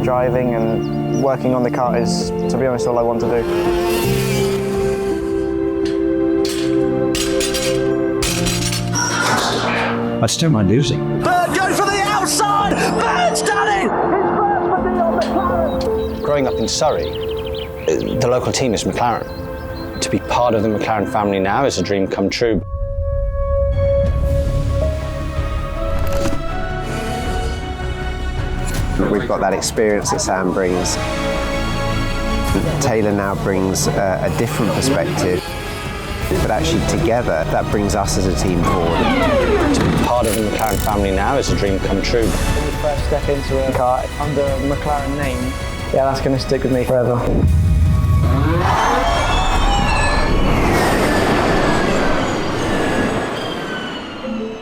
and driving and working on the kart is, to be honest, all I want to do. I still mind losing. Bird goes for the outside! Bird's done it! His first for NEOM McLaren! Growing up in Surrey, the local team is McLaren. To be part of the McLaren family now is a dream come true. We've got that experience that Sam brings. Taylor now brings a different perspective, but actually together that brings us as a team forward. To be part of the McLaren family now is a dream come true. When you first step into a car under a McLaren name, yeah, that's going to stick with me forever.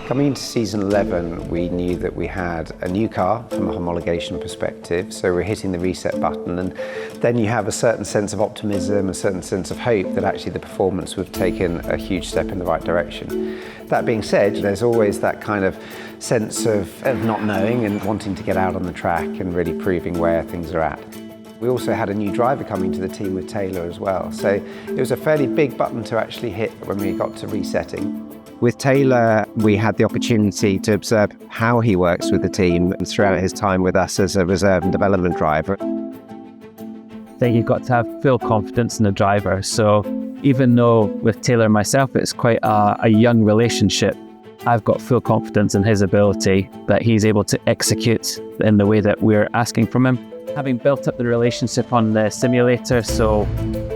Coming into season 11, we knew that we had a new car from a homologation perspective, so we're hitting the reset button, and then you have a certain sense of optimism, a certain sense of hope that actually the performance would have taken a huge step in the right direction. That being said, there's always that kind of sense of not knowing and wanting to get out on the track and really proving where things are at. We also had a new driver coming to the team with Taylor as well, so it was a fairly big button to actually hit when we got to resetting. With Taylor, we had the opportunity to observe how he works with the team throughout his time with us as a reserve and development driver. I think you've got to have full confidence in the driver. So even though with Taylor and myself, it's quite a young relationship, I've got full confidence in his ability that he's able to execute in the way that we're asking from him. Having built up the relationship on the simulator, so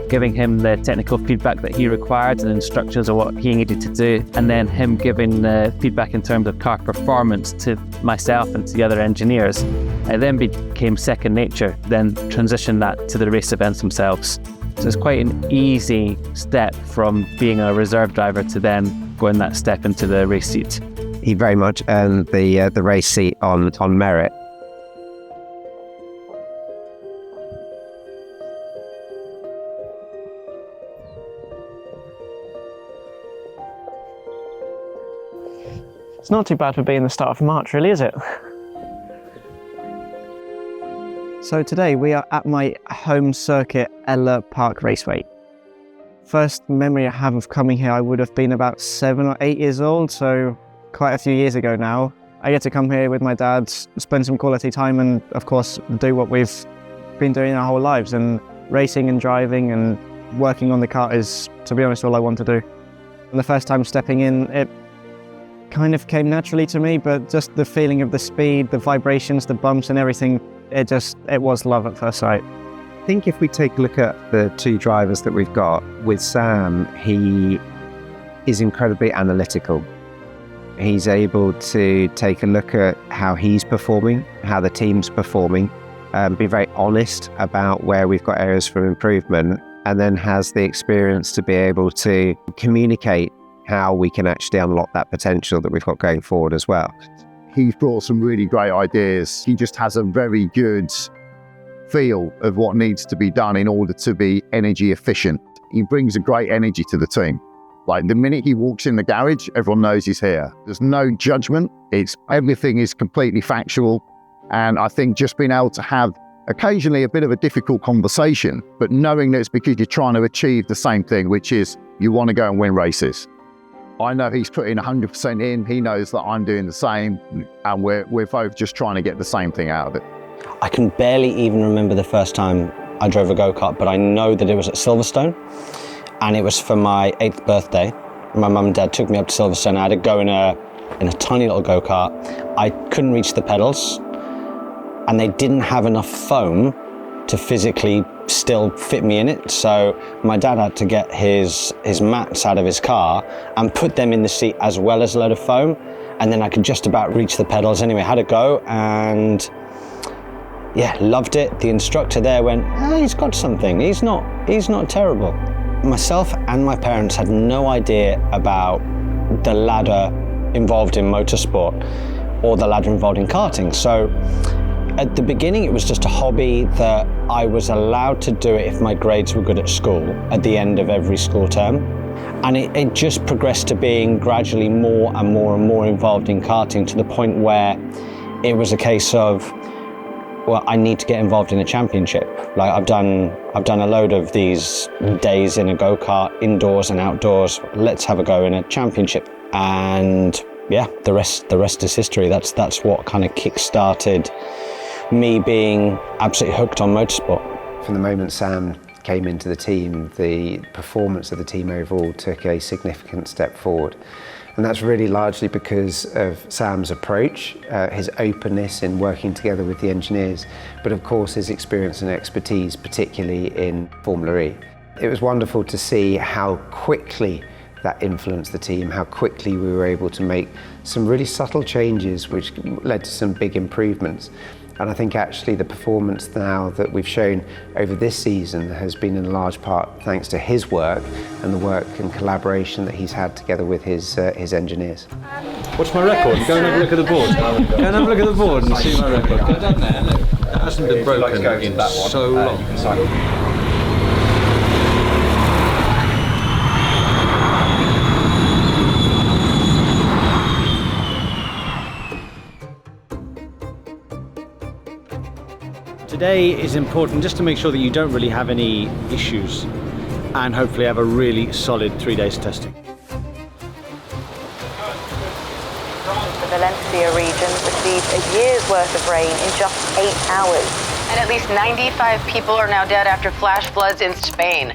giving him the technical feedback that he required and instructions of what he needed to do, and then him giving the feedback in terms of car performance to myself and to the other engineers, it then became second nature, then transitioned that to the race events themselves. So it's quite an easy step from being a reserve driver to then going that step into the race seat. He very much earned the race seat on merit. It's not too bad for being the start of March, really, is it? So today we are at my home circuit, Ella Park Raceway. First memory I have of coming here, I would have been about 7 or 8 years old, so quite a few years ago now. I get to come here with my dad, spend some quality time, and of course do what we've been doing our whole lives, and racing and driving and working on the kart is, to be honest, all I want to do. And the first time stepping in, it kind of came naturally to me, but just the feeling of the speed, the vibrations, the bumps and everything, it was love at first sight. I think if we take a look at the two drivers that we've got, with Sam, he is incredibly analytical. He's able to take a look at how he's performing, how the team's performing, be very honest about where we've got areas for improvement, and then has the experience to be able to communicate how we can actually unlock that potential that we've got going forward as well. He's brought some really great ideas. He just has a very good feel of what needs to be done in order to be energy efficient. He brings a great energy to the team. Like the minute he walks in the garage, everyone knows he's here. There's no judgment. Everything is completely factual. And I think just being able to have occasionally a bit of a difficult conversation, but knowing that it's because you're trying to achieve the same thing, which is you want to go and win races. I know he's putting 100% in. He knows that I'm doing the same, and we're both just trying to get the same thing out of it. I can barely even remember the first time I drove a go-kart, but I know that it was at Silverstone, and it was for my 8th birthday. My mum and dad took me up to Silverstone. I had to go in a tiny little go-kart. I couldn't reach the pedals, and they didn't have enough foam to physically still fit me in it. So my dad had to get his mats out of his car and put them in the seat as well as a load of foam. And then I could just about reach the pedals anyway. Had a go and yeah, loved it. The instructor there went, oh, he's got something. He's not terrible. Myself and my parents had no idea about the ladder involved in motorsport or the ladder involved in karting. So at the beginning, it was just a hobby that I was allowed to do it if my grades were good at school at the end of every school term. And it just progressed to being gradually more and more and more involved in karting, to the point where it was a case of well, I need to get involved in a championship. Like I've done a load of these days in a go-kart, indoors and outdoors. Let's have a go in a championship. And yeah, the rest is history. That's what kind of kick-started me being absolutely hooked on motorsport. From the moment Sam came into the team, the performance of the team overall took a significant step forward. And that's really largely because of Sam's approach, his openness in working together with the engineers, but of course his experience and expertise, particularly in Formula E. It was wonderful to see how quickly that influenced the team, how quickly we were able to make some really subtle changes which led to some big improvements. And I think actually the performance now that we've shown over this season has been in large part thanks to his work and the work and collaboration that he's had together with his engineers. What's my record? Go and have a look at the board. Go and have a look at the board and see my record. Go down there, look. It hasn't been broken in so long. Today is important just to make sure that you don't really have any issues and hopefully have a really solid 3 days testing. The Valencia region received a year's worth of rain in just 8 hours. And at least 95 people are now dead after flash floods in Spain.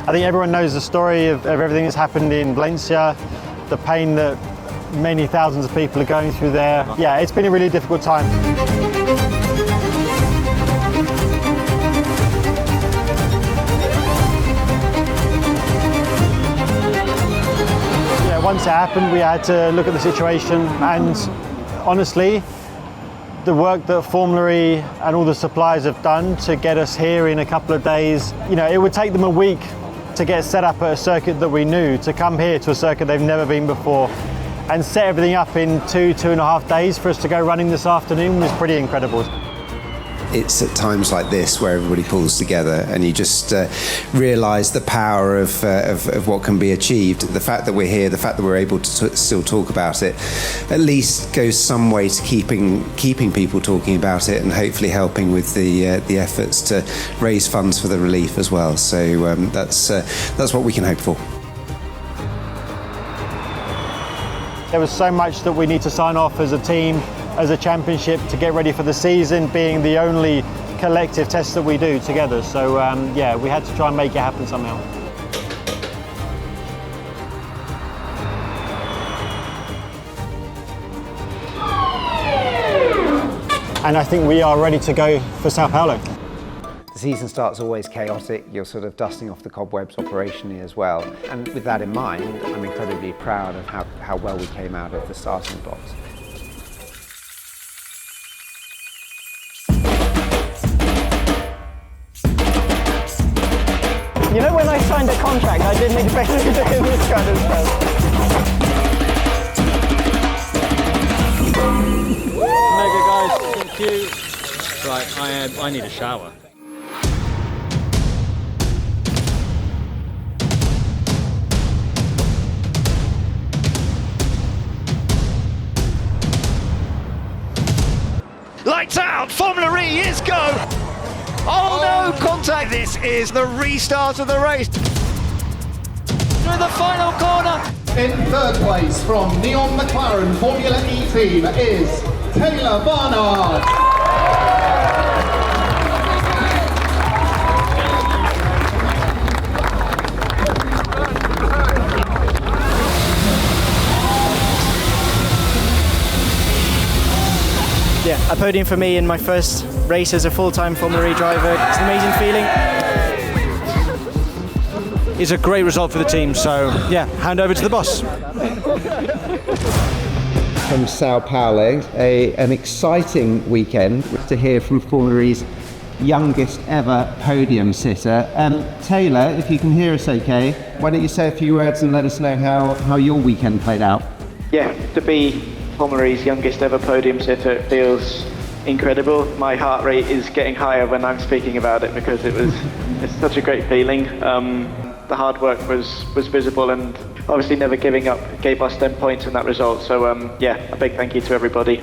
I think everyone knows the story of everything that's happened in Valencia, the pain that many thousands of people are going through there. Yeah, it's been a really difficult time. Yeah, once it happened, we had to look at the situation, and honestly, the work that Formula E and all the suppliers have done to get us here in a couple of days, you know, it would take them a week to get set up at a circuit that we knew, to come here to a circuit they've never been before, and set everything up in 2.5 days for us to go running this afternoon was pretty incredible. It's at times like this where everybody pulls together and you just realise the power of what can be achieved. The fact that we're here, the fact that we're able to still talk about it, at least goes some way to keeping people talking about it and hopefully helping with the efforts to raise funds for the relief as well. So that's what we can hope for. There was so much that we need to sign off as a team, as a championship, to get ready for the season, being the only collective test that we do together. So yeah, we had to try and make it happen somehow. And I think we are ready to go for Sao Paulo. The season starts always chaotic. You're sort of dusting off the cobwebs operationally as well. And with that in mind, I'm incredibly proud of how well we came out of the starting blocks. You know, when I signed a contract, I didn't expect to be doing this kind of stuff. Mega guys, thank you. Right, I need a shower. Lights out, Formula E is go! Oh no, contact! This is the restart of the race. Through the final corner. In third place from NEOM McLaren Formula E team is Taylor Barnard. Yeah, a podium for me in my first race as a full-time Formula E driver. It's an amazing feeling. It's a great result for the team, so yeah, hand over to the boss. From Sao Paulo, an exciting weekend to hear from Formula E's youngest ever podium sitter. Taylor, if you can hear us okay, why don't you say a few words and let us know how your weekend played out? Yeah, to be Formula E's youngest ever podium sitter, it feels incredible. My heart rate is getting higher when I'm speaking about it because it's such a great feeling. The hard work was visible, and obviously never giving up gave us 10 points in that result. So yeah, a big thank you to everybody.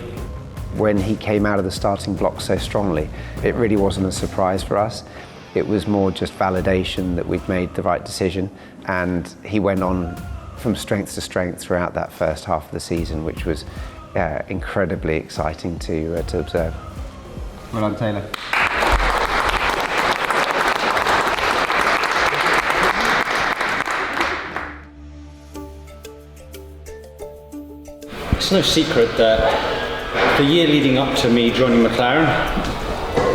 When he came out of the starting block so strongly, it really wasn't a surprise for us. It was more just validation that we'd made the right decision, and he went on from strength to strength throughout that first half of the season, which was incredibly exciting to observe. Well done, Taylor. It's no secret that the year leading up to me joining McLaren,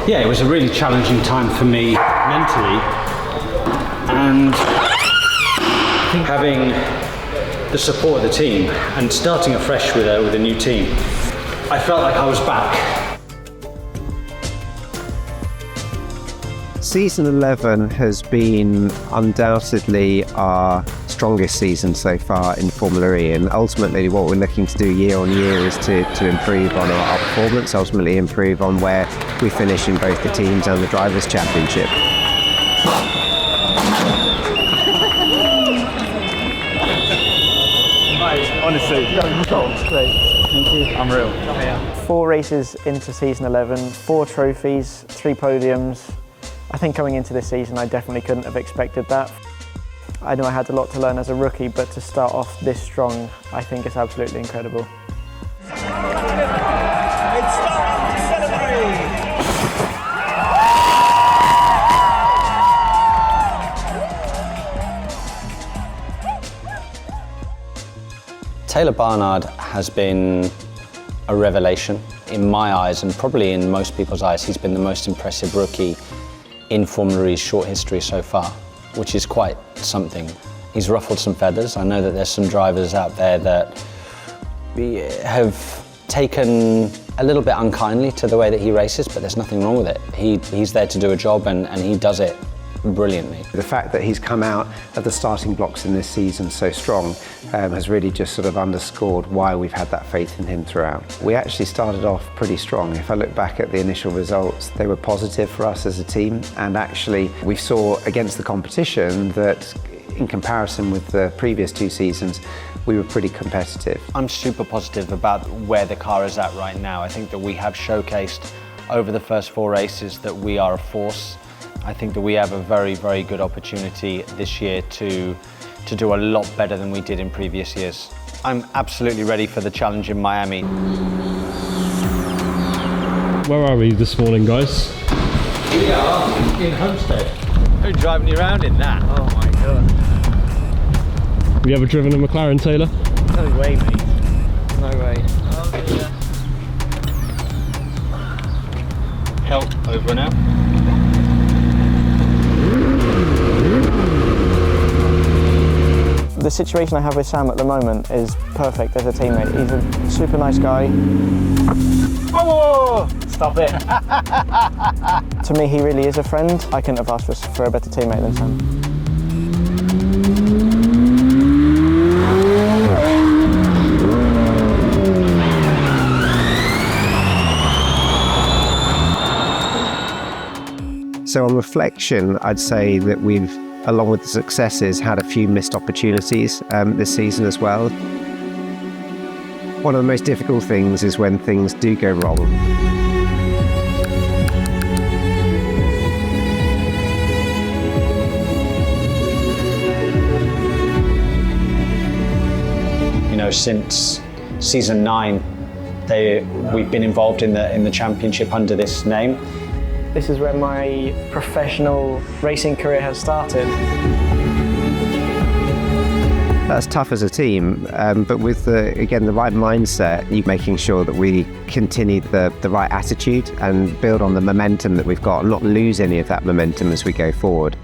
yeah, it was a really challenging time for me mentally, and I think having the support of the team and starting afresh with a new team, I felt like I was back. Season 11 has been undoubtedly our strongest season so far in Formula E, and ultimately what we're looking to do year on year is to improve on our performance, ultimately improve on where we finish in both the teams and the Drivers' Championship. Honestly, great. Thank you. Unreal. 4 races into season 11, 4 trophies, 3 podiums. I think coming into this season, I definitely couldn't have expected that. I know I had a lot to learn as a rookie, but to start off this strong, I think it's absolutely incredible. It's time to celebrate! Taylor Barnard has been a revelation in my eyes, and probably in most people's eyes. He's been the most impressive rookie in Formula E's short history so far, which is quite something. He's ruffled some feathers. I know that there's some drivers out there that have taken a little bit unkindly to the way that he races, but there's nothing wrong with it. He's there to do a job, and he does it brilliantly. The fact that he's come out of the starting blocks in this season so strong has really just sort of underscored why we've had that faith in him throughout. We actually started off pretty strong. If I look back at the initial results, they were positive for us as a team, and actually we saw against the competition that in comparison with the previous 2 seasons, we were pretty competitive. I'm super positive about where the car is at right now. I think that we have showcased over the first 4 races that we are a force. I think that we have a very, very good opportunity this year to do a lot better than we did in previous years. I'm absolutely ready for the challenge in Miami. Where are we this morning, guys? We are in Homestead. Who's driving you around in that? Oh my god. Have you ever driven a McLaren, Taylor? No way, mate. No way. Help over and out. The situation I have with Sam at the moment is perfect as a teammate. He's a super nice guy. Oh! Stop it. To me, he really is a friend. I couldn't have asked for a better teammate than Sam. So on reflection, I'd say that we've, along with the successes, had a few missed opportunities this season as well. One of the most difficult things is when things do go wrong. You know, since season 9, we've been involved in the championship under this name. This is where my professional racing career has started. That's tough as a team, but with the right mindset, you making sure that we continue the right attitude and build on the momentum that we've got and not lose any of that momentum as we go forward.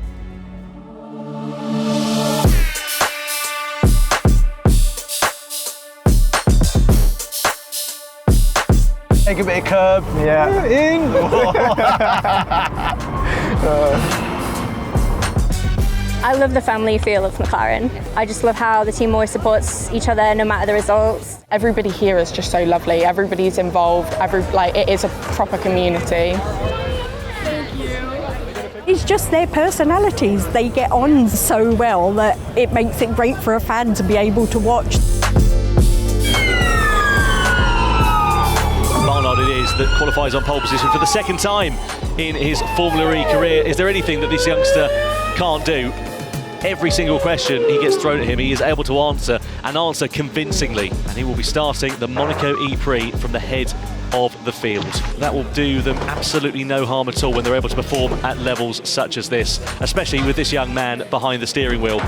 Take a bit of curb. Yeah. In. I love the family feel of McLaren. I just love how the team always supports each other no matter the results. Everybody here is just so lovely. Everybody's involved. It is a proper community. Thank you. It's just their personalities. They get on so well that it makes it great for a fan to be able to watch. Barnard it is that qualifies on pole position for the second time in his Formula E career. Is there anything that this youngster can't do? Every single question he gets thrown at him, he is able to answer, and answer convincingly. And he will be starting the Monaco E-Prix from the head of the field. That will do them absolutely no harm at all when they're able to perform at levels such as this, especially with this young man behind the steering wheel.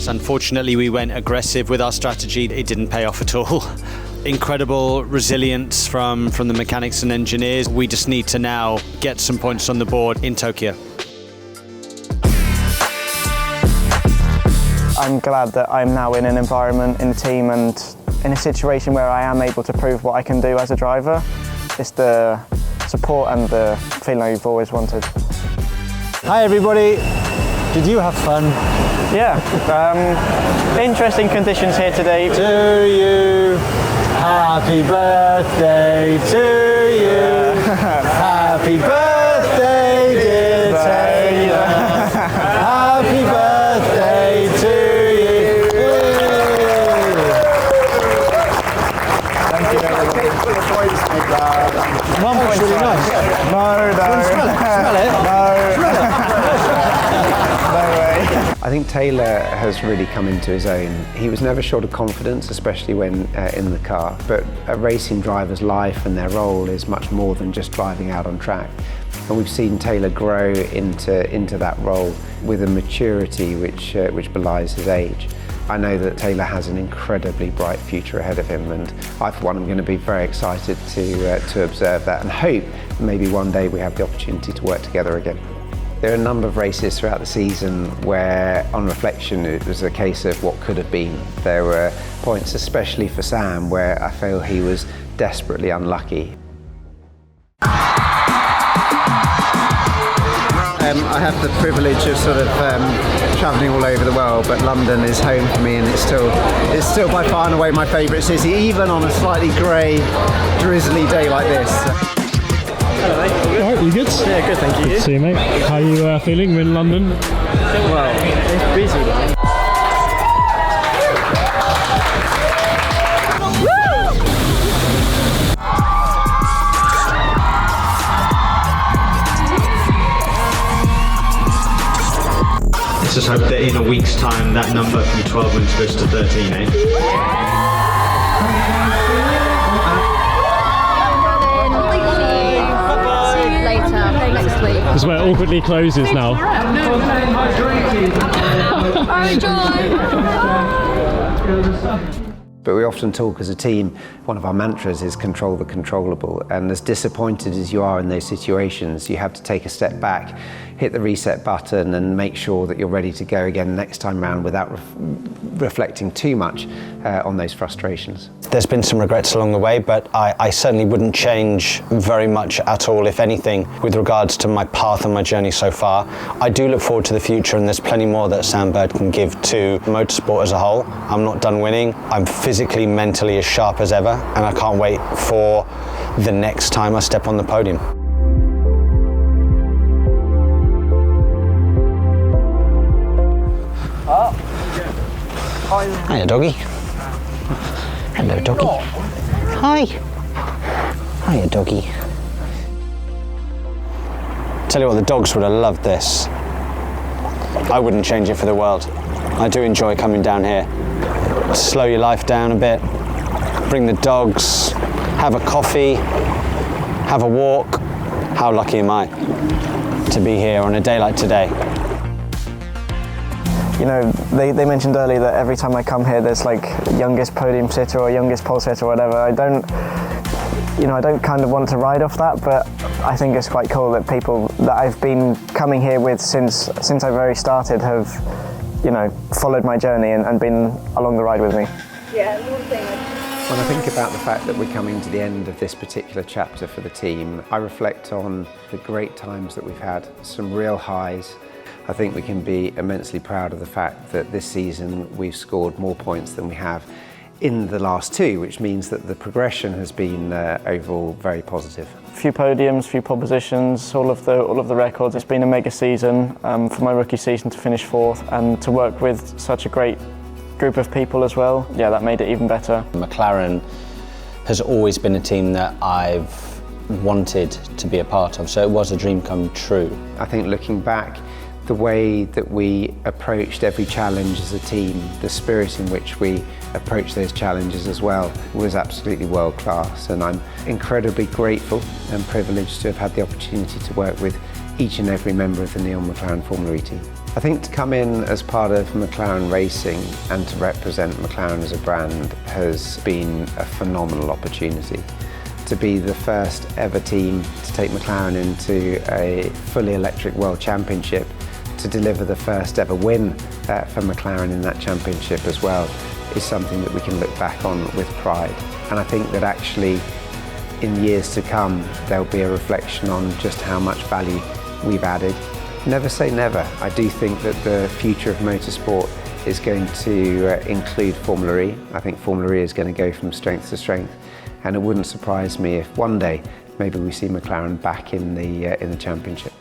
Unfortunately, we went aggressive with our strategy. It didn't pay off at all. Incredible resilience from the mechanics and engineers. We just need to now get some points on the board in Tokyo. I'm glad that I'm now in an environment, in a team and in a situation where I am able to prove what I can do as a driver. It's the support and the feeling I've always wanted. Hi everybody, did you have fun? Yeah, interesting conditions here today. To you, happy birthday to you. Happy birthday, dear Taylor. Happy birthday to you. Thank you, everybody. 1 point's really nice. No. Smell it? No. I think Taylor has really come into his own. He was never short of confidence, especially when in the car, but a racing driver's life and their role is much more than just driving out on track. And we've seen Taylor grow into that role with a maturity which belies his age. I know that Taylor has an incredibly bright future ahead of him, and I for one am going to be very excited to observe that and hope maybe one day we have the opportunity to work together again. There are a number of races throughout the season where, on reflection, it was a case of what could have been. There were points, especially for Sam, where I feel he was desperately unlucky. I have the privilege of sort of travelling all over the world, but London is home for me, and it's still by far and away my favourite city, even on a slightly grey, drizzly day like this. Hello mate. Alright, you good? Yeah, good, thank you. Good to see you, mate. How are you feeling? We're in London. Well, it's busy. Let's just hope that in a week's time that number from 12 wins goes to 13, eh? This is where it awkwardly closes now. But we often talk as a team, one of our mantras is control the controllable, and as disappointed as you are in those situations, you have to take a step back, hit the reset button and make sure that you're ready to go again next time round without reflecting too much on those frustrations. There's been some regrets along the way, but I certainly wouldn't change very much at all, if anything, with regards to my path and my journey so far. I do look forward to the future, and there's plenty more that Sam Bird can give to motorsport as a whole. I'm not done winning. I'm physically, mentally as sharp as ever, and I can't wait for the next time I step on the podium. Hiya, doggy. Hello, doggy. Hi. Hiya, doggy. Tell you what, the dogs would have loved this. I wouldn't change it for the world. I do enjoy coming down here. Slow your life down a bit, bring the dogs, have a coffee, have a walk. How lucky am I to be here on a day like today? You know, they mentioned earlier that every time I come here there's like youngest podium sitter or youngest pole sitter or whatever. I don't kind of want to ride off that, but I think it's quite cool that people that I've been coming here with since I very started have, you know, followed my journey and been along the ride with me. Yeah, one thing. When I think about the fact that we're coming to the end of this particular chapter for the team, I reflect on the great times that we've had, some real highs. I think we can be immensely proud of the fact that this season we've scored more points than we have in the last two, which means that the progression has been overall very positive. Few podiums, few pole positions, all of the records. It's been a mega season for my rookie season to finish 4th and to work with such a great group of people as well. Yeah, that made it even better. McLaren has always been a team that I've wanted to be a part of, so it was a dream come true. I think looking back, the way that we approached every challenge as a team, the spirit in which we approached those challenges as well, was absolutely world class, and I'm incredibly grateful and privileged to have had the opportunity to work with each and every member of the NEOM McLaren Formula E team. I think to come in as part of McLaren Racing and to represent McLaren as a brand has been a phenomenal opportunity. To be the first ever team to take McLaren into a fully electric World Championship, to deliver the first ever win for McLaren in that championship as well, is something that we can look back on with pride. And I think that actually in years to come there'll be a reflection on just how much value we've added. Never say never. I do think that the future of motorsport is going to include Formula E. I think Formula E is going to go from strength to strength, and it wouldn't surprise me if one day maybe we see McLaren back in the championship.